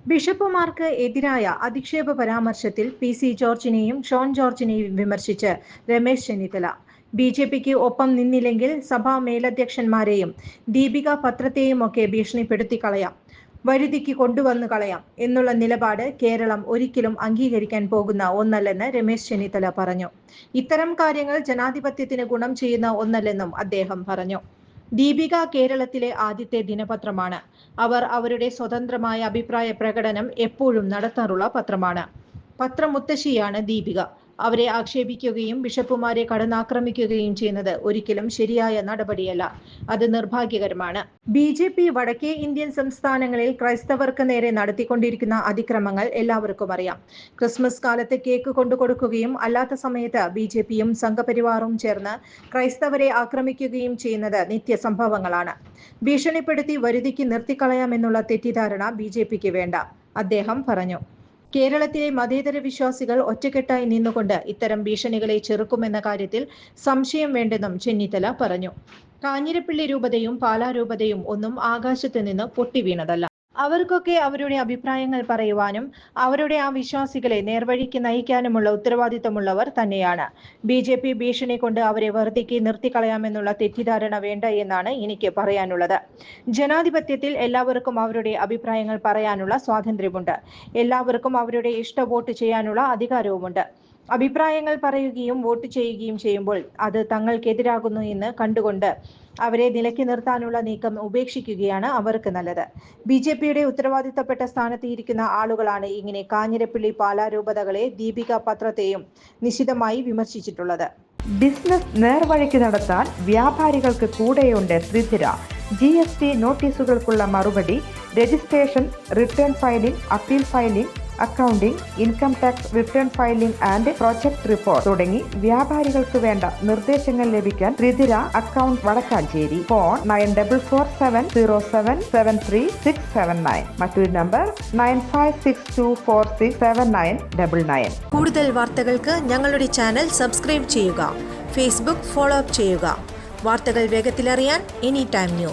ബിഷപ്പുമാർക്ക് എതിരായ അധിക്ഷേപ പരാമർശത്തിൽ PC. ജോർജിനെയും Sean ജോർജിനെയും വിമർശിച്ച് രമേശ് ചെന്നിത്തല. ബി.ജെ.പിക്ക് ഒപ്പം നിന്നില്ലെങ്കിൽ സഭാ മേലധ്യക്ഷന്മാരെയും ദീപിക പത്രത്തെയുമൊക്കെ ഭീഷണിപ്പെടുത്തിക്കളയാം, വരുതിക്ക് കൊണ്ടുവന്നു കളയാം എന്നുള്ള നിലപാട് കേരളം ഒരിക്കലും അംഗീകരിക്കാൻ പോകുന്ന ഒന്നല്ലെന്ന് രമേശ് ചെന്നിത്തല പറഞ്ഞു. ഇത്തരം കാര്യങ്ങൾ ജനാധിപത്യത്തിന് ഗുണം ചെയ്യുന്ന ഒന്നല്ലെന്നും അദ്ദേഹം പറഞ്ഞു. ദീപിക കേരളത്തിലെ ആദ്യത്തെ ദിനപത്രമാണ്. അവർ അവരുടെ സ്വതന്ത്രമായ അഭിപ്രായ പ്രകടനം എപ്പോഴും നടത്താറുള്ള പത്രമാണ്. പത്രമുത്തശ്ശിയാണ് ദീപിക. അവരെ ആക്ഷേപിക്കുകയും ബിഷപ്പുമാരെ കടന്നാക്രമിക്കുകയും ചെയ്യുന്നത് ഒരിക്കലും ശരിയായ നടപടിയല്ല. അത് നിർഭാഗ്യകരമാണ്. ബി.ജെ.പി. വടക്കേ ഇന്ത്യൻ സംസ്ഥാനങ്ങളിൽ ക്രൈസ്തവർക്ക് നേരെ നടത്തിക്കൊണ്ടിരിക്കുന്ന അതിക്രമങ്ങൾ എല്ലാവർക്കും അറിയാം. ക്രിസ്മസ് കാലത്ത് കേക്ക് കൊണ്ടുകൊടുക്കുകയും അല്ലാത്ത സമയത്ത് ബി.ജെ.പിയും സംഘപരിവാറും ചേർന്ന് ക്രൈസ്തവരെ ആക്രമിക്കുകയും ചെയ്യുന്നത് നിത്യസംഭവങ്ങളാണ്. ഭീഷണിപ്പെടുത്തി വരുതിക്ക് നിർത്തിക്കളയാമെന്നുള്ള തെറ്റിദ്ധാരണ ബി.ജെ.പിക്ക് വേണ്ട, അദ്ദേഹം പറഞ്ഞു. കേരളത്തിലെ മതേതര വിശ്വാസികൾ ഒറ്റക്കെട്ടായി നിന്നുകൊണ്ട് ഇത്തരം ഭീഷണികളെ ചെറുക്കുമെന്ന കാര്യത്തിൽ സംശയം വേണ്ടെന്നും ചെന്നിത്തല പറഞ്ഞു. കാഞ്ഞിരപ്പള്ളി രൂപതയും പാലാ രൂപതയും ഒന്നും ആകാശത്ത് നിന്ന് പൊട്ടിവീണതല്ല. അവർക്കൊക്കെ അവരുടെ അഭിപ്രായങ്ങൾ പറയുവാനും അവരുടെ ആ വിശ്വാസികളെ നേർവഴിക്ക് നയിക്കാനുമുള്ള ഉത്തരവാദിത്തമുള്ളവർ തന്നെയാണ്. ബി.ജെ.പി. ഭീഷണി കൊണ്ട് അവരെ വെറുതെ നിർത്തിക്കളയാമെന്നുള്ള തെറ്റിദ്ധാരണ വേണ്ട എന്നാണ് എനിക്ക് പറയാനുള്ളത്. ജനാധിപത്യത്തിൽ എല്ലാവർക്കും അവരുടെ അഭിപ്രായങ്ങൾ പറയാനുള്ള സ്വാതന്ത്ര്യമുണ്ട്. എല്ലാവർക്കും അവരുടെ ഇഷ്ട വോട്ട് ചെയ്യാനുള്ള അധികാരവുമുണ്ട്. അഭിപ്രായങ്ങൾ പറയുകയും വോട്ട് ചെയ്യുകയും ചെയ്യുമ്പോൾ അത് തങ്ങൾക്കെതിരാകുന്നു എന്ന് കണ്ടുകൊണ്ട് അവരെ നിലയ്ക്ക് നിർത്താനുള്ള നീക്കം ഉപേക്ഷിക്കുകയാണ് അവർക്ക് നല്ലത്. ബി.ജെ.പിയുടെ ഉത്തരവാദിത്തപ്പെട്ട സ്ഥാനത്ത് ഇരിക്കുന്ന ആളുകളാണ് ഇങ്ങനെ കാഞ്ഞിരപ്പള്ളി പാലാ രൂപതകളെ ദീപിക പത്രത്തെയും നിശിതമായി വിമർശിച്ചിട്ടുള്ളത്. ബിസിനസ് നേർവഴിക്ക് നടത്താൻ വ്യാപാരികൾക്ക് കൂടെയുണ്ട് ത്രിധിര. GST നോട്ടീസുകൾക്കുള്ള മറുപടി, registration, return filing, appeal filing, accounting, income tax return filing and project report തുടങ്ങി വ്യാപാരികൾക്ക് വേണ്ട നിർദ്ദേശങ്ങൾ ലഭിക്കാൻ ത്രിധിര അക്കൗണ്ട് വടക്കാഞ്ചേരി. ഫോൺ 9447077369. മറ്റൊരു നമ്പർ 9562467999. കൂടുതൽ വാർത്തകൾക്ക് ഞങ്ങളുടെ ചാനൽ സബ്സ്ക്രൈബ് ചെയ്യുക. ഫേസ്ബുക്ക് ഫോളോ അപ്പ് ചെയ്യുക. വാർത്തകൾ വേഗത്തിലറിയാൻ എനി ടൈം ന്യൂസ്.